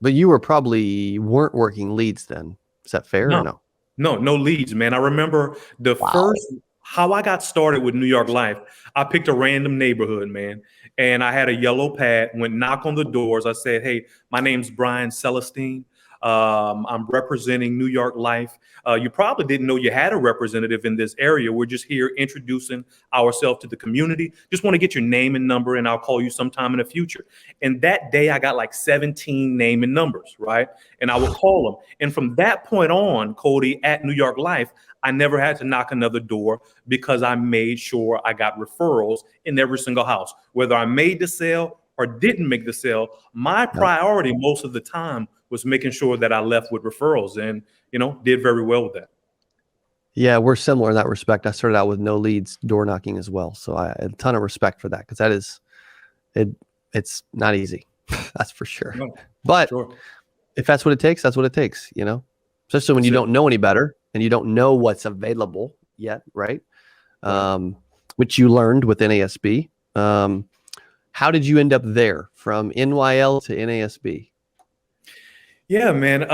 But you were probably weren't working leads then. Is that fair or No, no? no leads, man. I remember the Wow. first how I got started with New York Life. I picked a random neighborhood, man, and I had a yellow pad. Went knock on the doors. I said, "Hey, my name's Brian Celestine. I'm representing New York Life. You probably didn't know you had a representative in this area. We're just here introducing ourselves to the community. Just want to get your name and number, and I'll call you sometime in the future." And that day, I got like 17 name and numbers, right? And I would call them. And from that point on, Cody, at New York Life, I never had to knock another door because I made sure I got referrals in every single house. Whether I made the sale or didn't make the sale, my Yep. priority most of the time was making sure that I left with referrals and, did very well with that. Yeah, we're similar in that respect. I started out with no leads, door knocking as well. So I had a ton of respect for that because that is it. It's not easy, that's for sure. No, But sure. if that's what it takes, that's what it takes. Especially when That's you it. don't know any better and you don't know what's available yet, right? Right. Which you learned with NASB. How did you end up there from NYL to NASB? Yeah, man.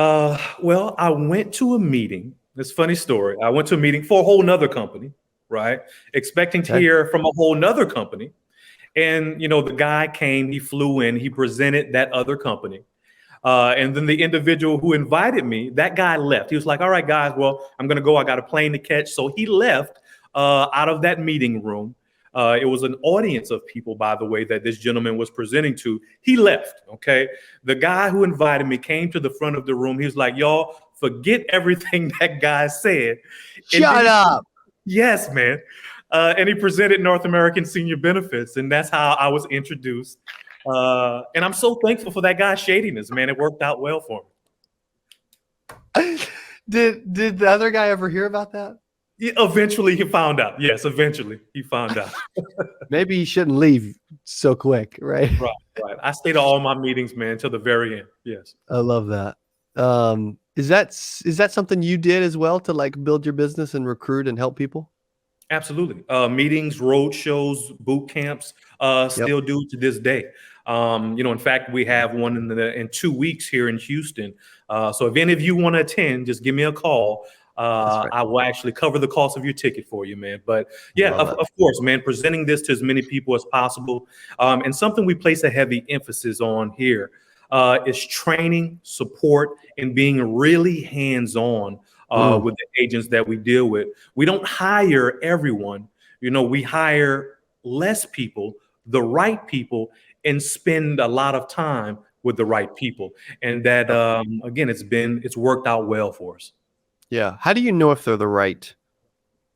Well, I went to a meeting. It's a funny story. I went to a meeting for a whole nother company, right? Expecting to Okay. hear from a whole nother company. And, the guy came, he flew in, he presented that other company. And then the individual who invited me, that guy left. He was like, "All right, guys, well, I'm going to go. I got a plane to catch." So he left out of that meeting room. It was an audience of people, by the way, that this gentleman was presenting to. He left. Okay. The guy who invited me came to the front of the room. He was like, "Y'all, forget everything that guy said." And then Shut up. yes, man. And he presented North American Senior Benefits. And that's how I was introduced. And I'm so thankful for that guy's shadiness, man. It worked out well for Did the other guy ever hear about that? me. Eventually, he found out. Yes, eventually, he found out. Maybe he shouldn't leave so quick, right? Right, right. I stayed at all my meetings, man, till the very end. Yes. I love that. Is that something you did as well to like build your business and recruit and help people? Absolutely. Meetings, road shows, boot camps, Yep. still do to this day. In fact, we have one in 2 weeks here in Houston. So if any of you want to attend, just give me a call. That's right. I will actually cover the cost of your ticket for you, man. But yeah, Love of, it. of course, man, presenting this to as many people as possible. And something we place a heavy emphasis on here is training, support, and being really hands-on Mm, with the agents that we deal with. We don't hire everyone. We hire less people, the right people, and spend a lot of time with the right people. And that, yep. again, it's worked out well for us. Yeah. How do you know if they're the right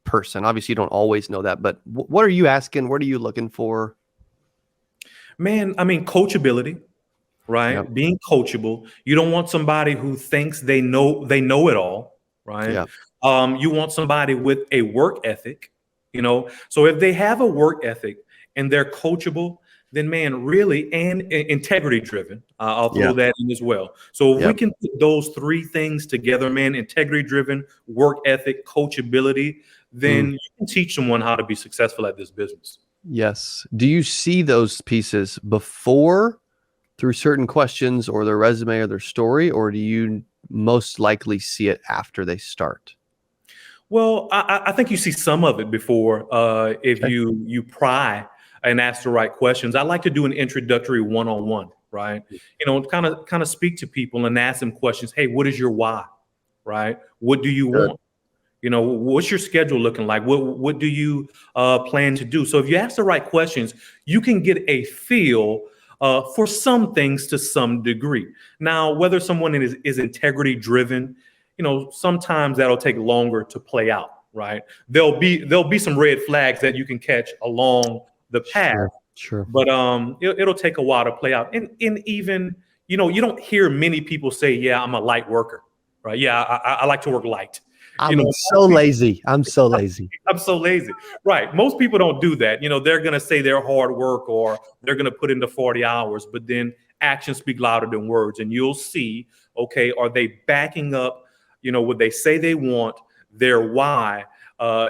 person? Obviously, you don't always know that, but what are you asking? What are you looking for? Man, I mean, coachability, Yep. right? Being coachable. You don't want somebody who thinks they know it all, right? Yep. You want somebody with a work ethic, So if they have a work ethic and they're coachable, then man, really, and integrity driven. I'll throw Yeah. that in as well. So if we Yep. can put those three things together, man, integrity driven, work ethic, coachability, Mm. then you can teach someone how to be successful at this business. Yes. Do you see those pieces before through certain questions or their resume or their story, or do you most likely see it after they start? Well, I think you see some of it before if Okay. you pry and ask the right questions. I like to do an introductory one-on-one, right? Kind of speak to people and ask them questions. Hey, what is your why? Right? What do you Good. want? What's your schedule looking like? What do you plan to do? So if you ask the right questions, you can get a feel for some things to some degree. Now, whether someone is integrity driven, sometimes that'll take longer to play out, right? There'll be some red flags that you can catch along the path, Sure. Sure. but it'll take a while to play out. And even you don't hear many people say, "Yeah, I'm a light worker," right? Yeah, I like to work light. I'm so Most people, lazy. I'm so lazy. I'm so lazy. Right. Most people don't do that. They're going to say they're hard work or they're going to put in the 40 hours, but then actions speak louder than words. And you'll see, okay, are they backing up, what they say they want, their why?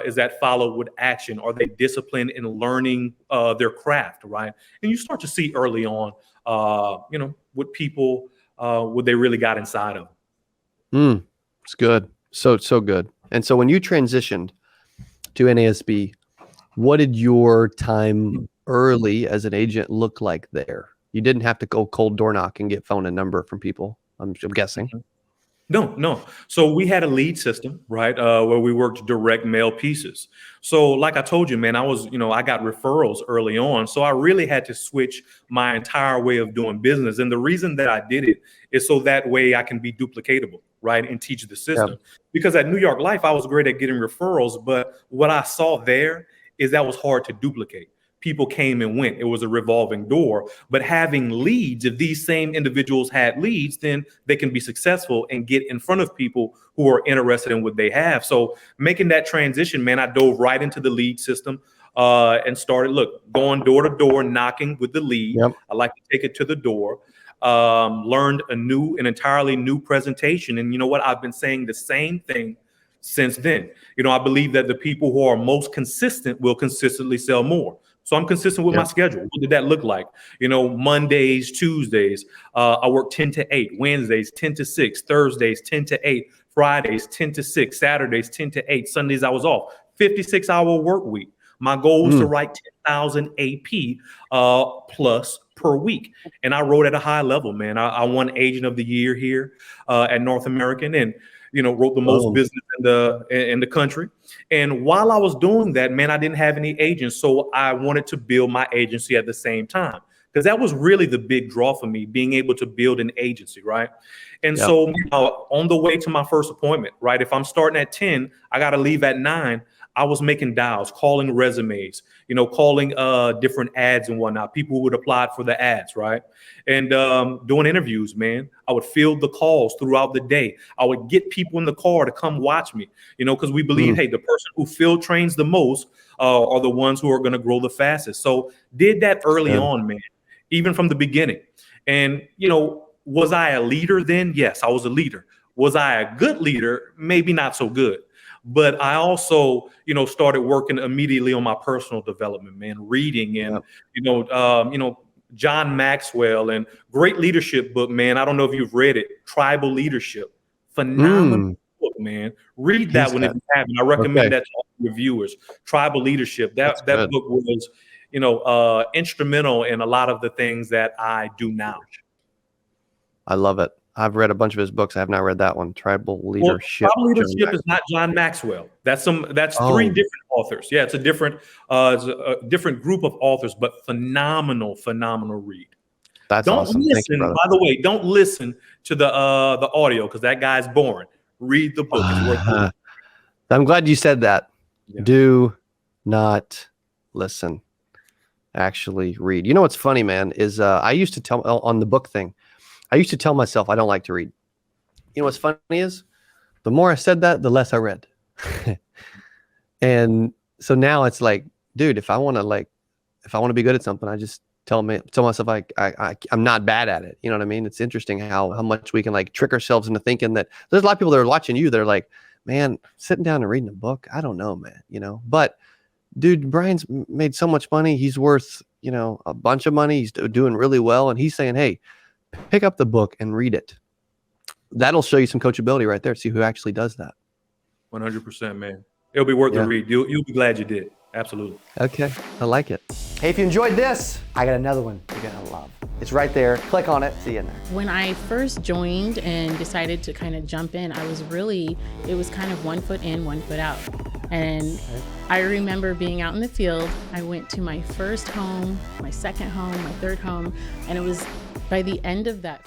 Is that followed with action? Are they disciplined in learning their craft, right? And you start to see early on, what people what they really got inside of them. It's good. So good. And so when you transitioned to NASB, what did your time early as an agent look like there? You didn't have to go cold door knock and get phone and number from people, I'm guessing. No. So we had a lead system, right, where we worked direct mail pieces. So like I told you, man, I got referrals early on. So I really had to switch my entire way of doing business. And the reason that I did it is so that way I can be duplicatable, right, and teach the system. Yep. Because at New York Life, I was great at getting referrals, but what I saw there is that was hard to duplicate. People came and went. It was a revolving door. But having leads, if these same individuals had leads, then they can be successful and get in front of people who are interested in what they have. So making that transition, man, I dove right into the lead system and started, going door to door, knocking with the lead. Yep. I like to take it to the door. Learned an entirely new presentation. And you know what? I've been saying the same thing since then. I believe that the people who are most consistent will consistently sell more. So I'm consistent with my schedule. What did that look like? Mondays, Tuesdays, I work 10 to 8, Wednesdays, 10 to 6, Thursdays, 10 to 8, Fridays, 10 to 6, Saturdays, 10 to 8, Sundays, I was off. 56-hour work week. My goal was to write 10,000 AP plus per week. And I wrote at a high level, man. I won Agent of the Year here at North American, and wrote the most business in the country. And while I was doing that, man, I didn't have any agents. So I wanted to build my agency at the same time, because that was really the big draw for me, being able to build an agency, right? And so on the way to my first appointment, right, if I'm starting at 10, I got to leave at 9. I was making dials, calling resumes, calling different ads and whatnot, people who would apply for the ads, right? And doing interviews, man. I would field the calls throughout the day. I would get people in the car to come watch me, because we believe, hey, the person who field trains the most are the ones who are going to grow the fastest. So did that early on, man, even from the beginning. And, was I a leader then? Yes, I was a leader. Was I a good leader? Maybe not so good. But I also, started working immediately on my personal development, man, reading and, John Maxwell, and great leadership book, man. I don't know if you've read it, Tribal Leadership. Phenomenal book, man. Read that one if you haven't. I recommend that to all reviewers. Tribal Leadership. That book was, instrumental in a lot of the things that I do now. I love it. I've read a bunch of his books. I have not read that one. Tribal Leadership. Tribal Leadership is not John Maxwell. That's three different authors. Yeah, it's a different group of authors, but phenomenal read. That's awesome. Listen, thank you, brother. by the way, don't listen to the audio, because that guy's boring. Read the book. It's worth it. I'm glad you said that. Yeah. Do not listen. Actually read. You know what's funny, man, is I used to tell on the book thing, I used to tell myself I don't like to read. You know what's funny is the more I said that, the less I read. And so now it's like, dude, if I want to be good at something, I just tell myself I'm not bad at it. You know what I mean? It's interesting how much we can trick ourselves into thinking that there's a lot of people that are watching you. They're like, man, sitting down and reading a book, I don't know, man. But dude, Brian's made so much money. He's worth, a bunch of money. He's doing really well. And he's saying, hey, pick up the book and read it. That'll show you some coachability right there. See who actually does that. 100%, man. It'll be worth the read. You'll be glad you did. Absolutely. Okay. I like it. Hey, if you enjoyed this, I got another one you're going to love. It's right there. Click on it. See you in there. When I first joined and decided to kind of jump in, it was kind of 1 foot in, 1 foot out. And I remember being out in the field. I went to my first home, my second home, my third home, and it was by the end of that